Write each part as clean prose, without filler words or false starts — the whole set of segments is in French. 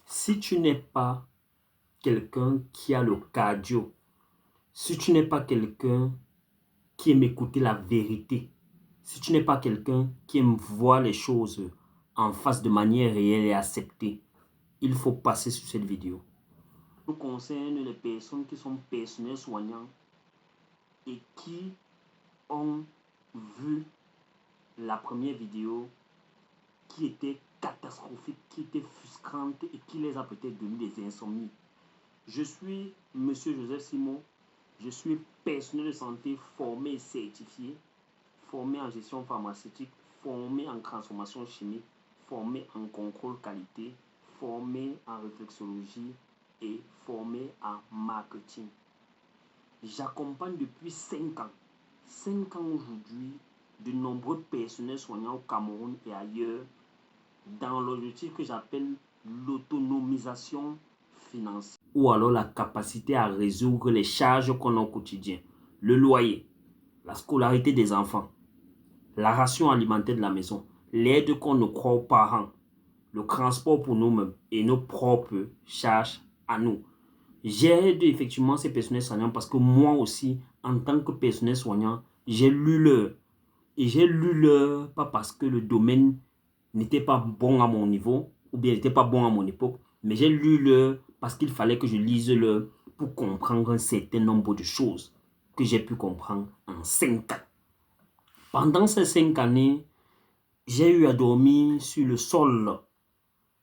Si tu n'es pas quelqu'un qui a le cardio, si tu n'es pas quelqu'un qui aime écouter la vérité, si tu n'es pas quelqu'un qui aime voir les choses en face de manière réelle et acceptée, il faut passer sur cette vidéo. Nous concerne les personnes qui sont personnels soignants et qui ont vu la première vidéo qui était catastrophique, qui était frustrante et qui les a peut-être donné des insomnies. Je suis M. Joseph Simon, je suis personnel de santé formé et certifié, formé en gestion pharmaceutique, formé en transformation chimique, formé en contrôle qualité, formé en réflexologie et formé en marketing. J'accompagne depuis 5 ans, 5 ans aujourd'hui, de nombreux personnels soignants au Cameroun et ailleurs dans l'objectif que j'appelle l'autonomisation financière ou alors la capacité à résoudre les charges qu'on a au quotidien. Le loyer, la scolarité des enfants, la ration alimentaire de la maison, l'aide qu'on nous croit aux parents, le transport pour nous-mêmes et nos propres charges à nous. J'aide effectivement ces personnels soignants parce que moi aussi, en tant que personnel soignant, j'ai lu l'heure. Et j'ai lu l'heure pas parce que le domaine n'était pas bon à mon niveau ou bien n'était pas bon à mon époque, mais j'ai lu l'heure parce qu'il fallait que je lise l'heure pour comprendre un certain nombre de choses que j'ai pu comprendre en 5 ans. Pendant ces 5 années, j'ai eu à dormir sur le sol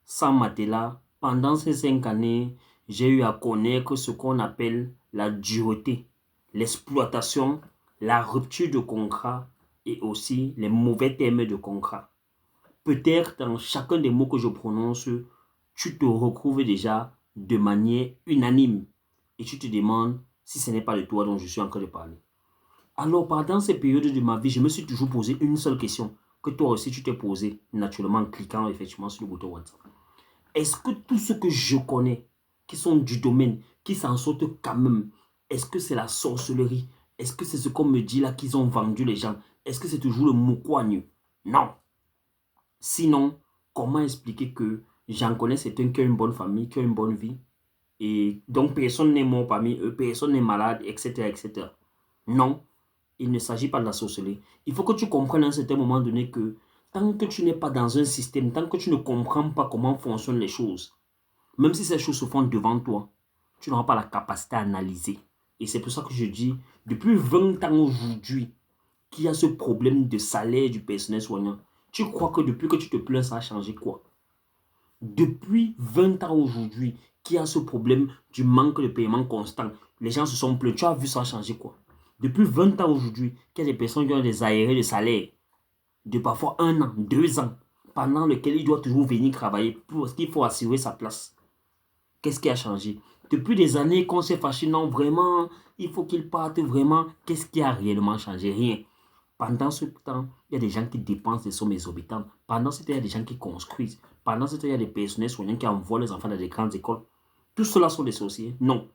sans matelas. Pendant ces 5 années, j'ai eu à connaître ce qu'on appelle la dureté, l'exploitation, la rupture de contrat et aussi les mauvais termes de contrat. Peut-être dans chacun des mots que je prononce, tu te retrouves déjà de manière unanime et tu te demandes si ce n'est pas de toi dont je suis en train de parler. Alors, pendant ces périodes de ma vie, je me suis toujours posé une seule question que toi aussi tu t'es posé naturellement en cliquant effectivement sur le bouton WhatsApp. Est-ce que tout ce que je connais, qui sont du domaine, qui s'en sortent quand même, est-ce que c'est la sorcellerie? Est-ce que c'est ce qu'on me dit là qu'ils ont vendu les gens? Est-ce que c'est toujours le moukoigne? Non. Sinon, comment expliquer que j'en connais certains qui ont une bonne famille, qui ont une bonne vie, et donc personne n'est mort parmi eux, personne n'est malade, etc., etc. Non, il ne s'agit pas de la sorcellerie. Il faut que tu comprennes à un certain moment donné que tant que tu n'es pas dans un système, tant que tu ne comprends pas comment fonctionnent les choses, même si ces choses se font devant toi, tu n'auras pas la capacité à analyser. Et c'est pour ça que je dis, depuis 20 ans aujourd'hui, qu'il y a ce problème de salaire du personnel soignant. Tu crois que depuis que tu te plains, ça a changé quoi? Depuis 20 ans aujourd'hui, qu'il y a ce problème du manque de paiement constant. Les gens se sont plaints. Tu as vu ça changer quoi? Depuis 20 ans aujourd'hui, qu'il y a des personnes qui ont des aérés de salaire de parfois 1 an, 2 ans, pendant lequel il doit toujours venir travailler parce qu'il faut assurer sa place. Qu'est-ce qui a changé? Depuis des années qu'on s'est fâché, non, vraiment, il faut qu'il parte vraiment. Qu'est-ce qui a réellement changé? Rien. Pendant ce temps, il y a des gens qui dépensent des sommes exorbitantes. Pendant ce temps, il y a des gens qui construisent. Pendant ce temps, il y a des personnels soignants qui envoient les enfants dans des grandes écoles. Tout cela sont des sorciers? Non.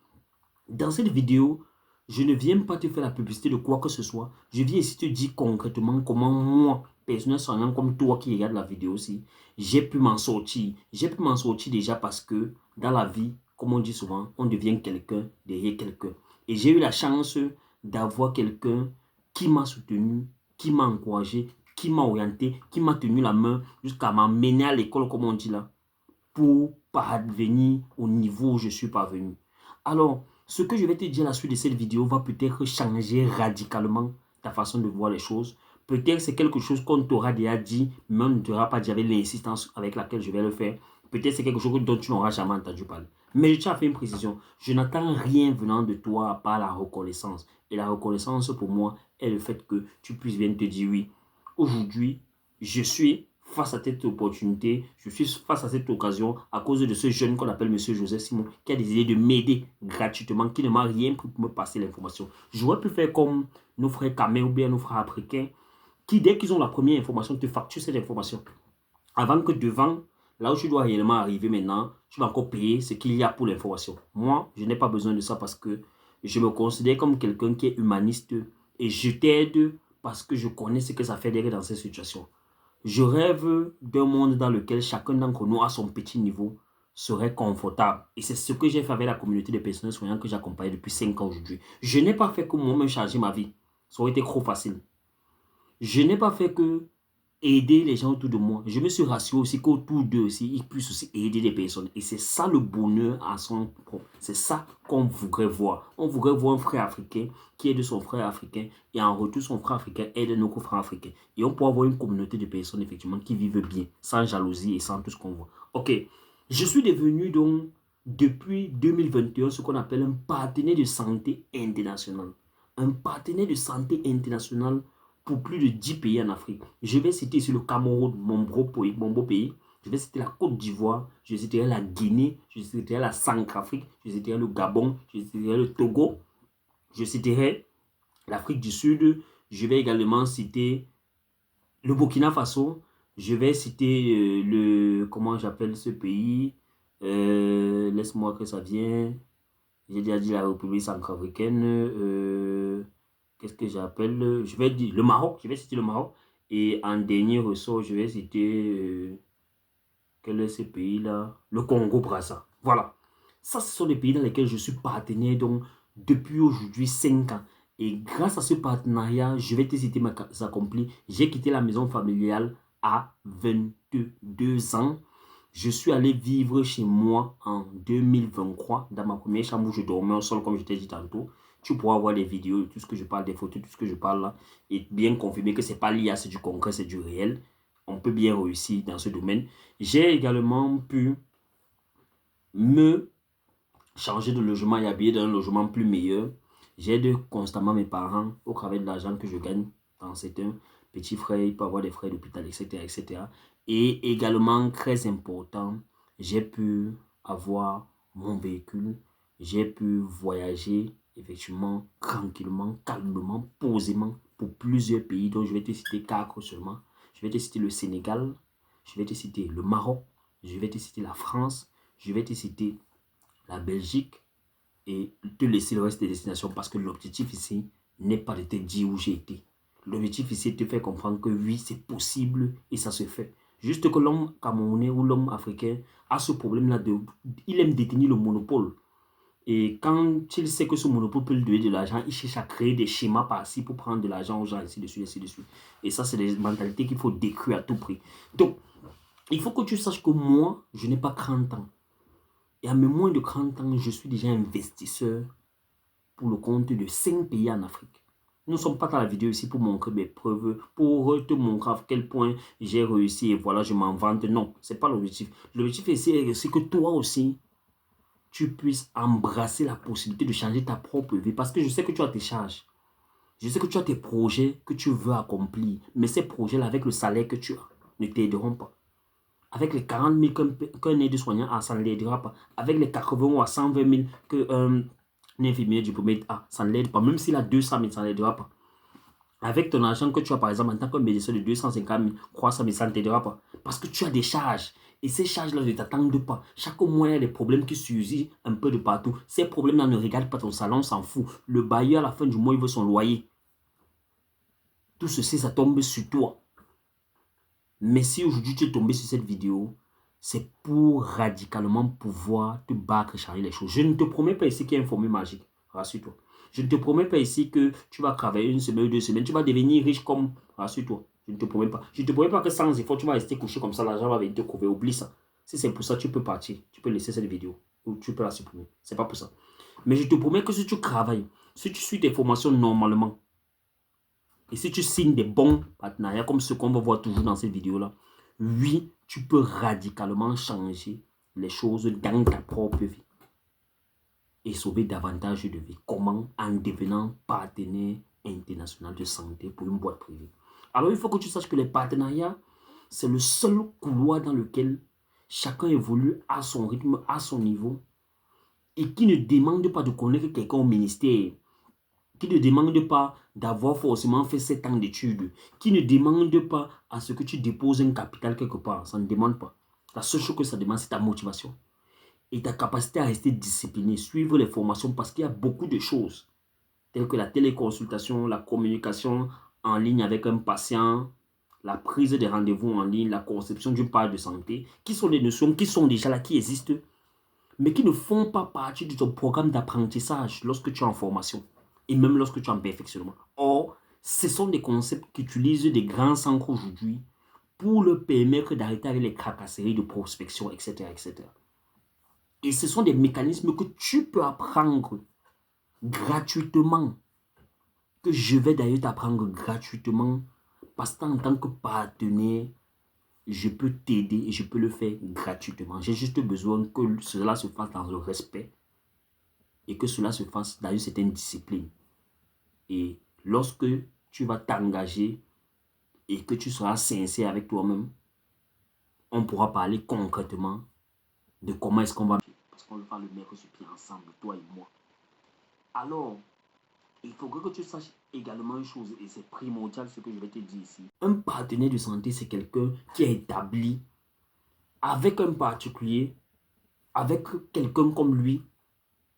Dans cette vidéo, je ne viens pas te faire la publicité de quoi que ce soit. Je viens ici te dire concrètement comment moi, personnel soignant comme toi qui regarde la vidéo aussi, j'ai pu m'en sortir. J'ai pu m'en sortir déjà parce que dans la vie, comme on dit souvent, on devient quelqu'un derrière quelqu'un. Et j'ai eu la chance d'avoir quelqu'un qui m'a soutenu, qui m'a encouragé, qui m'a orienté, qui m'a tenu la main jusqu'à m'amener à l'école, comme on dit là, pour parvenir au niveau où je suis parvenu. Alors, ce que je vais te dire à la suite de cette vidéo va peut-être changer radicalement ta façon de voir les choses. Peut-être c'est quelque chose qu'on t'aura déjà dit, mais on ne t'aura pas dit avec l'insistance avec laquelle je vais le faire. Peut-être c'est quelque chose dont tu n'auras jamais entendu parler. Mais je tiens à faire une précision. Je n'attends rien venant de toi à part la reconnaissance. Et la reconnaissance pour moi est le fait que tu puisses bien te dire oui. Aujourd'hui, je suis face à cette opportunité, je suis face à cette occasion à cause de ce jeune qu'on appelle M. Joseph Simon qui a décidé de m'aider gratuitement, qui ne m'a rien pris pour me passer l'information. J'aurais pu faire comme nos frères Kamé ou bien nos frères africains qui, dès qu'ils ont la première information, te facturent cette information. Avant que devant, là où tu dois réellement arriver maintenant, tu vas encore payer ce qu'il y a pour l'information. Moi, je n'ai pas besoin de ça parce que je me considère comme quelqu'un qui est humaniste et je t'aide parce que je connais ce que ça fait d'être dans cette situation. Je rêve d'un monde dans lequel chacun d'entre nous, à son petit niveau, serait confortable. Et c'est ce que j'ai fait avec la communauté des personnels soignants que j'accompagne depuis 5 ans aujourd'hui. Je n'ai pas fait que moi-même changer ma vie. Ça aurait été trop facile. Je n'ai pas fait que aider les gens autour de moi. Je me suis rassuré aussi qu'autour d'eux aussi, ils puissent aussi aider les personnes. Et c'est ça le bonheur à son propre. C'est ça qu'on voudrait voir. On voudrait voir un frère africain qui aide son frère africain et en retour, son frère africain aide notre frère africain. Et on peut avoir une communauté de personnes effectivement qui vivent bien, sans jalousie et sans tout ce qu'on voit. Ok, je suis devenu donc depuis 2021 ce qu'on appelle un partenaire de santé international. Un partenaire de santé international pour plus de 10 pays en Afrique. Je vais citer sur le Cameroun, mon beau pays. Je vais citer la Côte d'Ivoire, je citerai la Guinée, je citerai la Centrafrique, je citerai le Gabon, je citerai le Togo, je citerai l'Afrique du Sud, je vais également citer le Burkina Faso, je vais citer comment j'appelle ce pays, laisse-moi que ça vienne, j'ai déjà dit la République centrafricaine, qu'est-ce que j'appelle? Je vais dire le Maroc, je vais citer le Maroc. Et en dernier ressort, je vais citer, quel est ce pays-là? Le Congo-Brazza. Voilà. Ça, ce sont les pays dans lesquels je suis partenaire donc, depuis aujourd'hui 5 ans. Et grâce à ce partenariat, je vais te citer mes accomplis. J'ai quitté la maison familiale à 22 ans. Je suis allé vivre chez moi en 2023, dans ma première chambre où je dormais au sol, comme je t'ai dit tantôt. Tu pourras voir les vidéos, tout ce que je parle, des photos, tout ce que je parle là, et bien confirmer que ce n'est pas l'IA, c'est du concret, c'est du réel. On peut bien réussir dans ce domaine. J'ai également pu me changer de logement et habiller dans un logement plus meilleur. J'aide constamment mes parents au travers de l'argent que je gagne dans certains petits frais. Il peut avoir des frais d'hôpital, etc., etc. Et également, très important, j'ai pu avoir mon véhicule. J'ai pu voyager, effectivement, tranquillement, calmement, posément, pour plusieurs pays. Donc, je vais te citer 4 seulement. Je vais te citer le Sénégal. Je vais te citer le Maroc. Je vais te citer la France. Je vais te citer la Belgique et te laisser le reste des destinations parce que l'objectif ici n'est pas de te dire où j'ai été. L'objectif ici est de te faire comprendre que oui, c'est possible et ça se fait. Juste que l'homme camerounais ou l'homme africain a ce problème-là il aime détenir le monopole. Et quand il sait que ce monopole peut lui donner de l'argent, il cherche à créer des schémas par-ci pour prendre de l'argent aux gens, ainsi de suite, ainsi de suite. Et ça, c'est des mentalités qu'il faut détruire à tout prix. Donc, il faut que tu saches que moi, je n'ai pas 30 ans. Et à mes moins de 30 ans, je suis déjà investisseur pour le compte de 5 pays en Afrique. Nous ne sommes pas dans la vidéo ici pour montrer mes preuves, pour te montrer à quel point j'ai réussi et voilà, je m'en vante. Non, ce n'est pas l'objectif. L'objectif c'est que toi aussi, tu puisses embrasser la possibilité de changer ta propre vie. Parce que je sais que tu as tes charges. Je sais que tu as tes projets que tu veux accomplir. Mais ces projets-là, avec le salaire que tu as, ne t'aideront pas. Avec les 40 000 qu'un aide-soignant a, ça ne l'aidera pas. Avec les 80 ou à 120 000 qu'un infirmier diplômé a, ça ne l'aide pas. Même s'il a 200 000, ça ne l'aidera pas. Avec ton argent que tu as, par exemple, en tant que médecin de 250 000, 300 000, ça ne t'aidera pas. Parce que tu as des charges. Et ces charges-là ne t'attendent pas. Chaque mois, il y a des problèmes qui surgissent un peu de partout. Ces problèmes-là ne regardent pas ton salon, on s'en fout. Le bailleur, à la fin du mois, il veut son loyer. Tout ceci, ça tombe sur toi. Mais si aujourd'hui tu es tombé sur cette vidéo, c'est pour radicalement pouvoir te battre et changer les choses. Je ne te promets pas ici qu'il y a une formule magique, rassure-toi. Je ne te promets pas ici que tu vas travailler 1 semaine ou 2 semaines, tu vas devenir riche comme, rassure-toi. Je ne te promets pas. Je ne te promets pas que sans effort, tu vas rester couché comme ça, l'argent va venir te couvrir. Oublie ça. Si c'est pour ça, tu peux partir. Tu peux laisser cette vidéo ou tu peux la supprimer. C'est pas pour ça. Mais je te promets que si tu travailles, si tu suis tes formations normalement, et si tu signes des bons partenariats comme ce qu'on va voir toujours dans cette vidéo-là, oui, tu peux radicalement changer les choses dans ta propre vie et sauver davantage de vies. Comment? En devenant partenaire international de santé pour une boîte privée. Alors, il faut que tu saches que les partenariats, c'est le seul couloir dans lequel chacun évolue à son rythme, à son niveau et qui ne demande pas de connaître quelqu'un au ministère, qui ne demande pas d'avoir forcément fait 7 ans d'études, qui ne demande pas à ce que tu déposes un capital quelque part. Ça ne demande pas. La seule chose que ça demande, c'est ta motivation et ta capacité à rester discipliné, suivre les formations parce qu'il y a beaucoup de choses, telles que la téléconsultation, la communication en ligne avec un patient, la prise des rendez-vous en ligne, la conception d'une page de santé, qui sont des notions qui sont déjà là, qui existent, mais qui ne font pas partie de ton programme d'apprentissage lorsque tu es en formation et même lorsque tu es en perfectionnement. Or, ce sont des concepts qu'utilisent des grands centres aujourd'hui pour leur permettre d'arrêter avec les tracasseries de prospection, etc., etc. Et ce sont des mécanismes que tu peux apprendre gratuitement, que je vais d'ailleurs t'apprendre gratuitement, parce qu'en tant que partenaire, je peux t'aider et je peux le faire gratuitement. J'ai juste besoin que cela se fasse dans le respect et que cela se fasse dans une certaine discipline. Et lorsque tu vas t'engager et que tu seras sincère avec toi-même, on pourra parler concrètement de comment est-ce qu'on va, parce qu'on va le mettre sur pied ensemble, toi et moi. Alors, il faudrait que tu saches également une chose, et c'est primordial ce que je vais te dire ici. Un partenaire de santé, c'est quelqu'un qui est établi avec un particulier, avec quelqu'un comme lui,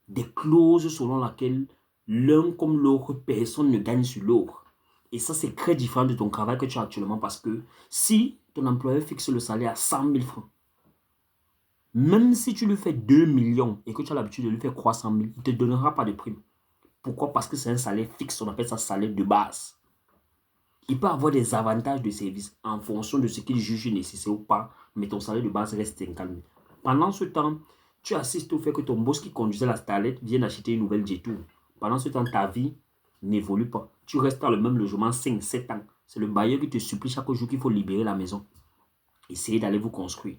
des clauses selon lesquelles l'un comme l'autre personne ne gagne sur l'autre. Et ça, c'est très différent de ton travail que tu as actuellement, parce que si ton employeur fixe le salaire à 100 000 francs, même si tu lui fais 2 millions et que tu as l'habitude de lui faire 300 000, il ne te donnera pas de prime. Pourquoi? Parce que c'est un salaire fixe, on appelle ça salaire de base. Il peut avoir des avantages de service en fonction de ce qu'il juge nécessaire ou pas, mais ton salaire de base reste 50 000. Pendant ce temps, tu assistes au fait que ton boss qui conduisait la Starlet vient acheter une nouvelle Jet-Tour. Pendant ce temps, ta vie n'évolue pas. Tu restes dans le même logement 5-7 ans. C'est le bailleur qui te supplie chaque jour qu'il faut libérer la maison. Essayez d'aller vous construire.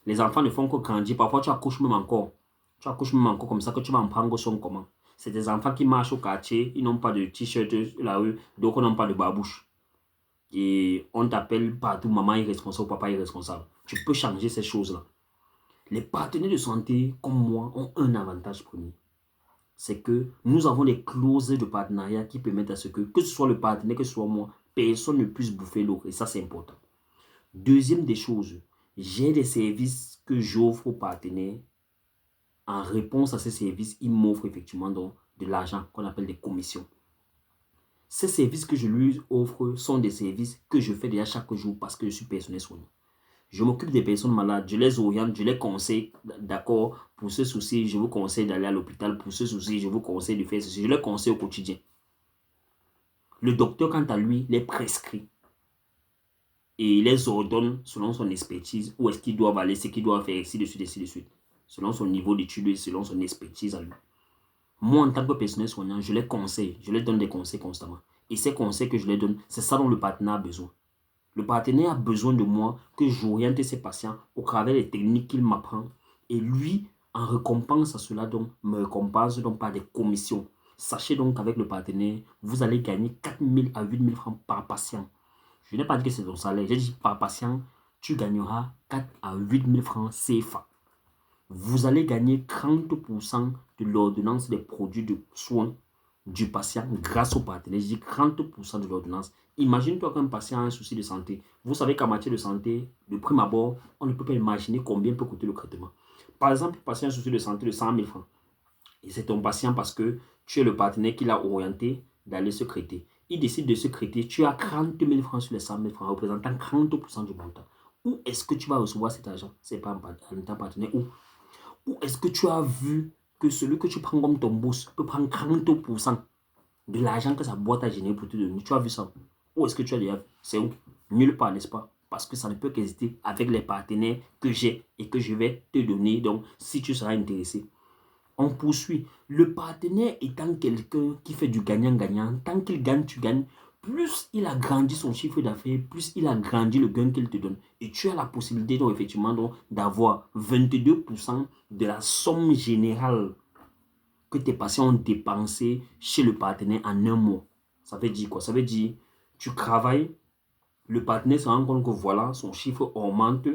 Les enfants ne font que grandir. Parfois, tu accouches même encore. Tu accouches même encore comme ça que tu vas en prendre son comment. C'est des enfants qui marchent au quartier. Ils n'ont pas de t-shirt là-haut. Donc, ils n'ont pas de babouche. Et on t'appelle partout maman irresponsable ou papa irresponsable. Tu peux changer ces choses-là. Les partenaires de santé, comme moi, ont un avantage premier. C'est que nous avons des clauses de partenariat qui permettent à ce que ce soit le partenaire, que ce soit moi, personne ne puisse bouffer l'autre. Et ça, c'est important. Deuxième des choses, j'ai des services que j'offre aux partenaires. En réponse à ces services, ils m'offrent effectivement donc de l'argent qu'on appelle des commissions. Ces services que je lui offre sont des services que je fais déjà chaque jour parce que je suis personnel soignant. Je m'occupe des personnes malades, je les oriente, je les conseille, d'accord, pour ce souci, je vous conseille d'aller à l'hôpital, pour ce souci, je vous conseille de faire ceci, je les conseille au quotidien. Le docteur, quant à lui, les prescrit et les ordonne selon son expertise, où est-ce qu'ils doivent aller, ce qu'ils doivent faire, ainsi de suite, selon son niveau d'études et selon son expertise à lui. Moi, en tant que personnel soignant, je les conseille, je les donne des conseils constamment. Et ces conseils que je les donne, c'est ça dont le partenaire a besoin. Le partenaire a besoin de moi que j'oriente ses patients au travers des techniques qu'il m'apprend. Et lui, en récompense à cela, donc, me récompense donc par des commissions. Sachez donc qu'avec le partenaire, vous allez gagner 4 000 à 8 000 francs par patient. Je n'ai pas dit que c'est ton salaire. J'ai dit par patient, tu gagneras 4 à 8 000 francs CFA. Vous allez gagner 30% de l'ordonnance des produits de soins du patient grâce au partenaire. Je dis 30% de l'ordonnance. Imagine-toi qu'un patient a un souci de santé. Vous savez qu'en matière de santé, de prime abord, on ne peut pas imaginer combien peut coûter le traitement. Par exemple, le patient a un souci de santé de 100 000 francs. Et c'est ton patient parce que tu es le partenaire qui l'a orienté d'aller se traiter. Il décide de se traiter. Tu as 30 000 francs sur les 100 000 francs, représentant 30% du montant. Où est-ce que tu vas recevoir cet argent? Ce n'est pas un partenaire. Où est-ce que tu as vu que celui que tu prends comme ton boss peut prendre 30% de l'argent que sa boîte a généré pour te donner? Tu as vu ça? Où est-ce que tu as déjà vu? C'est où? Nulle part, n'est-ce pas? Parce que ça ne peut qu'exister avec les partenaires que j'ai et que je vais te donner. Donc, si tu seras intéressé, on poursuit. Le partenaire étant quelqu'un qui fait du gagnant-gagnant, tant qu'il gagne, tu gagnes. Plus il a grandi son chiffre d'affaires, plus il a grandi le gain qu'il te donne. Et tu as la possibilité donc, effectivement d'avoir 22% de la somme générale que tes patients ont dépensé chez le partenaire en un mois. Ça veut dire quoi? Ça veut dire tu travailles, le partenaire se rend compte que voilà, son chiffre augmente.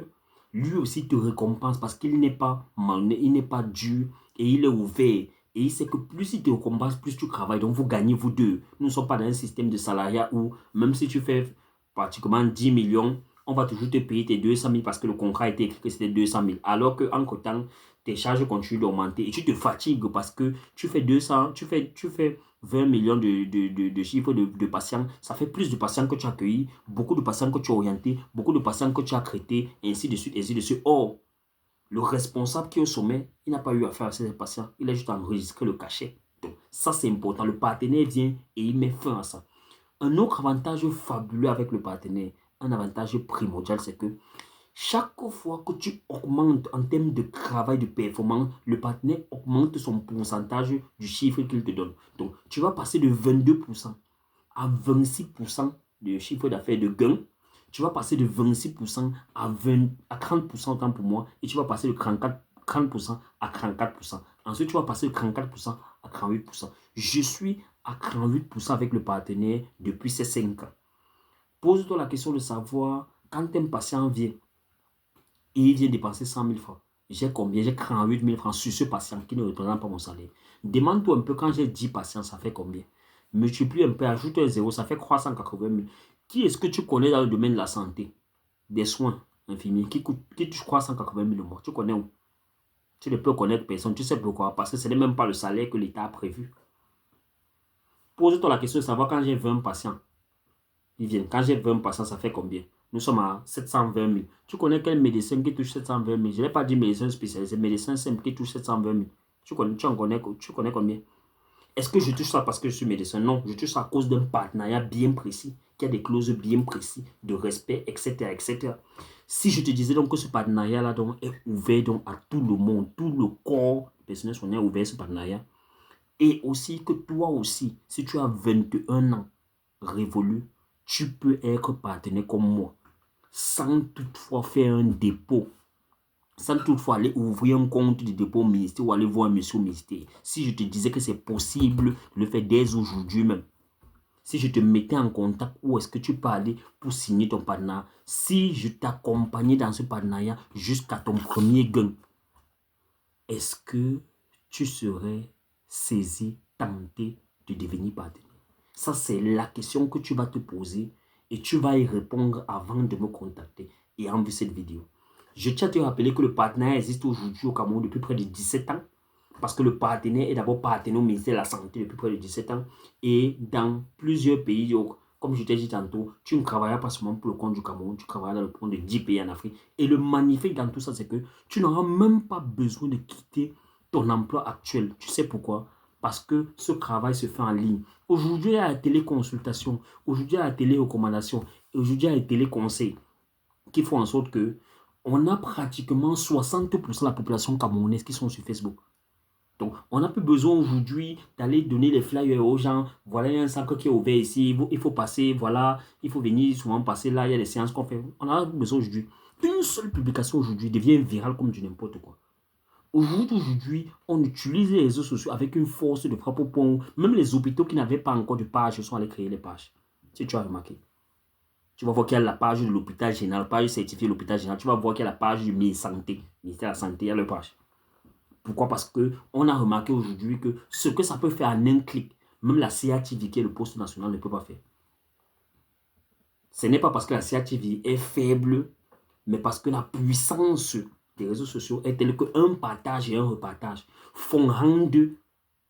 Lui aussi te récompense parce qu'il n'est pas malhonnête, il n'est pas dur et il est ouvert. Et il sait que plus il te récompense, plus tu travailles. Donc vous gagnez vous deux. Nous ne sommes pas dans un système de salariat où même si tu fais pratiquement 10 millions, on va toujours te payer tes 200 000 parce que le contrat a été écrit que c'était 200 000. Alors qu'entre temps, tes charges continuent d'augmenter et tu te fatigues parce que tu fais 200, tu fais 20 millions de chiffres de patients, ça fait plus de patients que tu as accueillis, beaucoup de patients que tu as orientés, beaucoup de patients que tu as traités, et ainsi de suite, ainsi de suite. Or, le responsable qui est au sommet, il n'a pas eu affaire à ces patients, il a juste enregistré le cachet. Donc, ça c'est important. Le partenaire vient et il met fin à ça. Un autre avantage fabuleux avec le partenaire, un avantage primordial, c'est que chaque fois que tu augmentes en termes de travail, de performance, le partenaire augmente son pourcentage du chiffre qu'il te donne. Donc, tu vas passer de 22% à 26% de chiffre d'affaires de gain. Tu vas passer de 26% à 30% autant pour moi. Et tu vas passer de 30% à 34%. Ensuite, tu vas passer de 34% à 38%. Je suis à 38% avec le partenaire depuis ces 5 ans. Pose-toi la question de savoir, quand un patient vient, et il vient dépenser 100 000 francs. J'ai combien? J'ai 48 000 francs sur ce patient qui ne représente pas mon salaire. Demande-toi un peu, quand j'ai 10 patients, ça fait combien? Multiplie un peu, ajoute un zéro, ça fait 380 000. Qui est-ce que tu connais dans le domaine de la santé, des soins infirmiers, qui touche 380 000 le mois? Tu connais où? Tu ne peux connaître personne. Tu sais pourquoi? Parce que ce n'est même pas le salaire que l'État a prévu. Pose-toi la question de savoir, quand j'ai 20 patients, ils viennent. Quand j'ai 20 patients, ça fait combien? Nous sommes à 720 000. Tu connais quel médecin qui touche 720 000? Je n'ai pas dit médecin spécialisé, médecin simple qui touche 720 000. Tu connais combien? Est-ce que je touche ça parce que je suis médecin? Non, je touche ça à cause d'un partenariat bien précis, qui a des clauses bien précises de respect, etc., etc. Si je te disais donc que ce partenariat-là est ouvert donc à tout le monde, tout le corps personnel soignant est ouvert ce partenariat, et aussi que toi aussi, si tu as 21 ans révolu, tu peux être partenaire comme moi, sans toutefois faire un dépôt, sans toutefois aller ouvrir un compte de dépôt au ministère ou aller voir un monsieur au ministère. Si je te disais que c'est possible de le faire dès aujourd'hui même, si je te mettais en contact, où est-ce que tu peux aller pour signer ton partenariat, si je t'accompagnais dans ce partenariat jusqu'à ton premier gain, est-ce que tu serais saisi, tenté de devenir partenaire? Ça, c'est la question que tu vas te poser et tu vas y répondre avant de me contacter et envoyer cette vidéo. Je tiens à te rappeler que le partenariat existe aujourd'hui au Cameroun depuis près de 17 ans, parce que le partenaire est d'abord partenaire au ministère de la Santé depuis près de 17 ans, et dans plusieurs pays, comme je t'ai dit tantôt, tu ne travailleras pas seulement pour le compte du Cameroun, tu travailleras dans le compte de 10 pays en Afrique. Et le magnifique dans tout ça, c'est que tu n'auras même pas besoin de quitter ton emploi actuel. Tu sais pourquoi? Parce que ce travail se fait en ligne. Aujourd'hui, il y a la téléconsultation, aujourd'hui, il y a la télérecommandation, aujourd'hui, il y a les téléconseils qui font en sorte que on a pratiquement 60% de la population camerounaise qui sont sur Facebook. Donc, on n'a plus besoin aujourd'hui d'aller donner les flyers aux gens. Voilà, il y a un centre qui est ouvert ici, il faut passer, voilà, il faut venir souvent passer là, il y a des séances qu'on fait. On a besoin aujourd'hui. Une seule publication aujourd'hui devient virale comme du n'importe quoi. Aujourd'hui, on utilise les réseaux sociaux avec une force de frappe au point où même les hôpitaux qui n'avaient pas encore de page sont allés créer les pages. Si tu as remarqué. Tu vas voir qu'il y a la page de l'hôpital général, la page certifiée de l'hôpital général. Tu vas voir qu'il y a la page du ministère de la Santé, il y a la page. Pourquoi? Parce qu'on a remarqué aujourd'hui que ce que ça peut faire en un clic, même la CATV, qui est le poste national, ne peut pas faire. Ce n'est pas parce que la CATV est faible, mais parce que la puissance des réseaux sociaux est telle qu'un partage et un repartage font rendre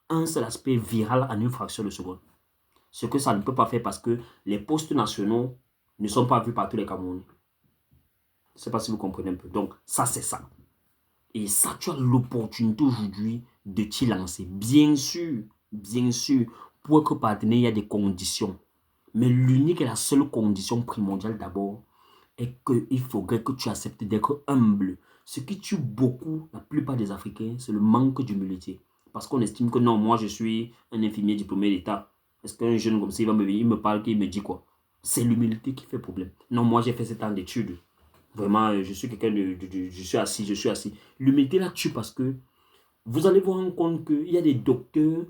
un seul aspect viral en une fraction de seconde. Ce que ça ne peut pas faire parce que les postes nationaux ne sont pas vus par tous les Camerounais. Je ne sais pas si vous comprenez un peu. Donc, ça, c'est ça. Et ça, tu as l'opportunité aujourd'hui de t'y lancer. Bien sûr, pour être partenaire, il y a des conditions. Mais l'unique et la seule condition primordiale d'abord est qu'il faudrait que tu acceptes d'être humble. Ce qui tue beaucoup la plupart des Africains, c'est le manque d'humilité. Parce qu'on estime que non, moi je suis un infirmier diplômé d'État. Est-ce qu'un jeune comme ça, il va me venir, il me parle, il me dit quoi? C'est l'humilité qui fait problème. Non, moi j'ai fait 7 ans d'études. Vraiment, je suis quelqu'un je suis assis. L'humilité là tue parce que vous allez vous rendre compte qu'il y a des docteurs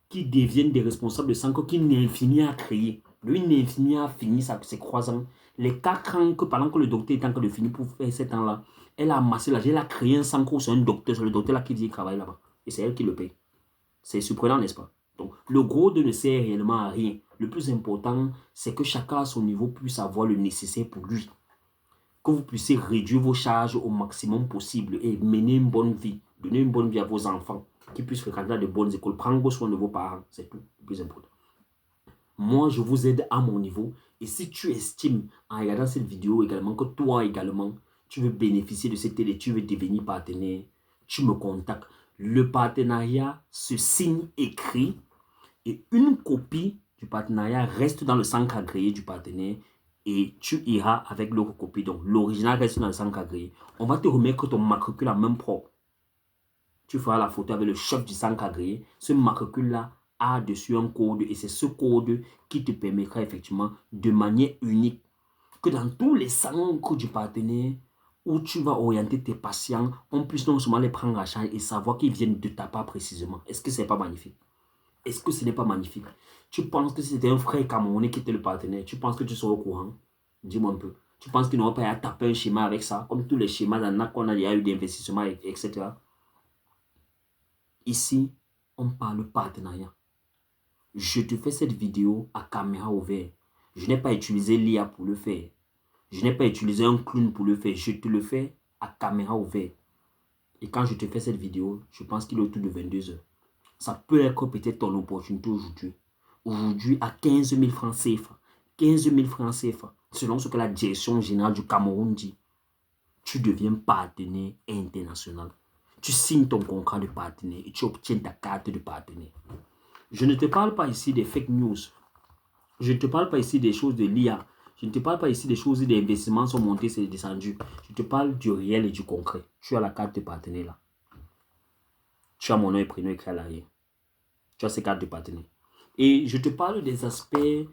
qui deviennent des responsables de santé, qui n'infirmier à créer. Lui, une infirmière a fini ses 3 ans. Les 4 ans que pendant que le docteur est en train de finir pour faire 7 ans-là, elle a amassé l'argent, elle a créé un centre, c'est un docteur, c'est le docteur là qui vient travailler là-bas. Et c'est elle qui le paye. C'est surprenant, n'est-ce pas? Donc, le gros de ne sert réellement à rien. Le plus important, c'est que chacun à son niveau puisse avoir le nécessaire pour lui. Que vous puissiez réduire vos charges au maximum possible et mener une bonne vie. Donner une bonne vie à vos enfants. qu'ils puissent fréquenter de bonnes écoles. Prendre soin de vos parents, c'est tout le plus important. Moi, je vous aide à mon niveau. Et si tu estimes, en regardant cette vidéo également, que toi également, tu veux bénéficier de cette aide et tu veux devenir partenaire, tu me contactes. Le partenariat se signe écrit et une copie du partenariat reste dans le centre agréé du partenaire et tu iras avec l'autre copie. Donc, l'original reste dans le centre agréé. On va te remettre ton matricule à main propre. Tu feras la photo avec le chef du centre agréé. Ce matricule-là a dessus un code et c'est ce code qui te permettra effectivement de manière unique que dans tous les centres du partenaire où tu vas orienter tes patients, on puisse non seulement les prendre à charge et savoir qu'ils viennent de ta part précisément. Est-ce que ce n'est pas magnifique? Est-ce que ce n'est pas magnifique? Tu penses que si c'était un frère camerounais qui était le partenaire, tu penses que tu serais au courant? Dis-moi un peu. Tu penses qu'il n'aurait pas à taper un schéma avec ça, comme tous les schémas dans qu'on a déjà eu d'investissement, etc. Ici, on parle partenariat. Je te fais cette vidéo à caméra ouverte. Je n'ai pas utilisé l'IA pour le faire. Je n'ai pas utilisé un clown pour le faire. Je te le fais à caméra ouverte. Et quand je te fais cette vidéo, je pense qu'il est autour de 22 heures. Ça peut être peut-être ton opportunité aujourd'hui. Aujourd'hui, à 15 000 francs CFA. 15 000 francs CFA. Selon ce que la direction générale du Cameroun dit, tu deviens partenaire international. Tu signes ton contrat de partenaire et tu obtiens ta carte de partenaire. Je ne te parle pas ici des fake news. Je ne te parle pas ici des choses de l'IA. Je ne te parle pas ici des choses des investissements sont montés, c'est descendu. Je te parle du réel et du concret. Tu as la carte de partenaire là. Tu as mon nom et prénom écrit à l'arrière. Tu as ces cartes de partenaire. Et je te parle des aspects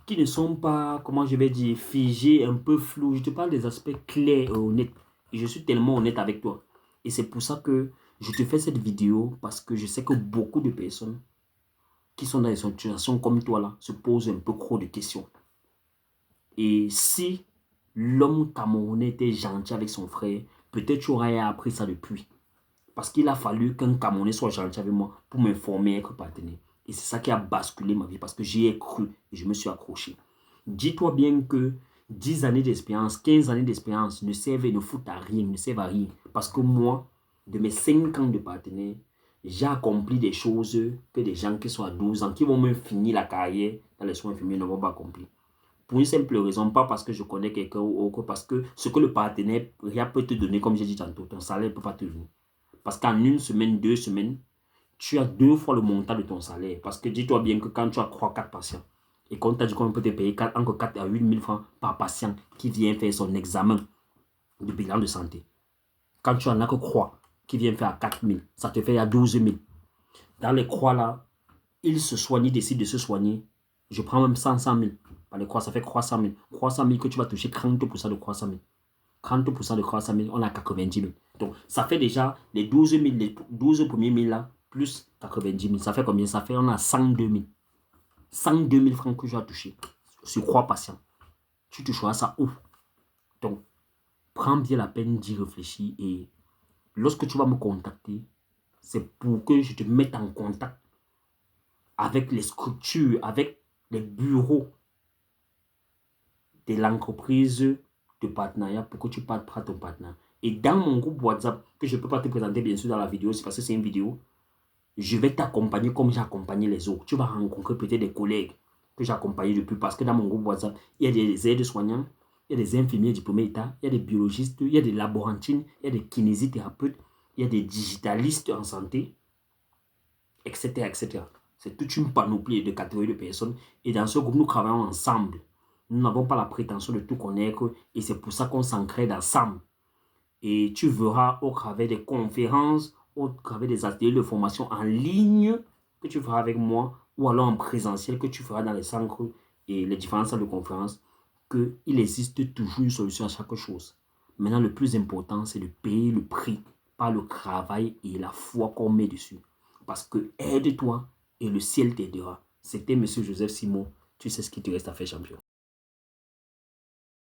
qui ne sont pas, comment je vais dire, figés, un peu flous. Je te parle des aspects clairs et honnêtes. Et je suis tellement honnête avec toi. Et c'est pour ça que je te fais cette vidéo parce que je sais que beaucoup de personnes qui sont dans des situations comme toi là, se posent un peu trop de questions. Et si l'homme camerounais était gentil avec son frère, peut-être tu aurais appris ça depuis. Parce qu'il a fallu qu'un Camerounais soit gentil avec moi pour me former être partenaire. Et c'est ça qui a basculé ma vie parce que j'y ai cru et je me suis accroché. Dis-toi bien que 10 années d'expérience, 15 années d'expérience ne servent et ne foutent à rien, ne servent à rien. Parce que moi, de mes 5 ans de partenaire, j'ai accompli des choses que des gens qui sont à 12 ans, qui vont même finir la carrière dans les soins infirmiers, ne vont pas accomplir. Pour une simple raison, pas parce que je connais quelqu'un ou autre, parce que ce que le partenaire peut te donner, comme j'ai dit tantôt, ton salaire ne peut pas te donner. Parce qu'en une semaine, 2 semaines, tu as 2 fois le montant de ton salaire. Parce que dis-toi bien que quand tu as 3-4 patients, et qu'on t'a dit qu'on peut te payer entre 4 à 8 000 francs par patient qui vient faire son examen de bilan de santé. Quand tu en as que 3 qui viennent faire à 4 000, ça te fait à 12 000. Dans les croix là, ils se soignent, ils décident de se soigner. Je prends même 100 000. Par les croix, ça fait 300 000. 300 000 que tu vas toucher 30% de 300 000. 30% de 300 000, on a 90 000. Donc, ça fait déjà les 12 000, les 12 premiers 000 là, plus 90 000. Ça fait combien? Ça fait, on a 102 000. 102 000 francs que je vais toucher sur 3 patients. Tu toucheras ça où? Donc, prends bien la peine d'y réfléchir et lorsque tu vas me contacter, c'est pour que je te mette en contact avec les structures, avec les bureaux de l'entreprise de partenariat pour que tu parles à ton partenaire. Et dans mon groupe WhatsApp, que je ne peux pas te présenter bien sûr dans la vidéo, c'est parce que c'est une vidéo, je vais t'accompagner comme j'ai accompagné les autres. Tu vas rencontrer peut-être des collègues que j'ai accompagnés depuis parce que dans mon groupe WhatsApp, il y a des aides-soignants, il y a des infirmiers diplômés d'État, il y a des biologistes, il y a des laborantines, il y a des kinésithérapeutes, il y a des digitalistes en santé, etc. etc. C'est toute une panoplie de catégories de personnes. Et dans ce groupe, nous travaillons ensemble. Nous n'avons pas la prétention de tout connaître et c'est pour ça qu'on s'entraide ensemble. Et tu verras au travers des conférences, au travers des ateliers de formation en ligne que tu feras avec moi ou alors en présentiel que tu feras dans les centres et les différentes salles de conférence, qu'il existe toujours une solution à chaque chose. Maintenant, le plus important, c'est de payer le prix par le travail et la foi qu'on met dessus. Parce que aide-toi et le ciel t'aidera. C'était M. Joseph Simon. Tu sais ce qu'il te reste à faire, champion.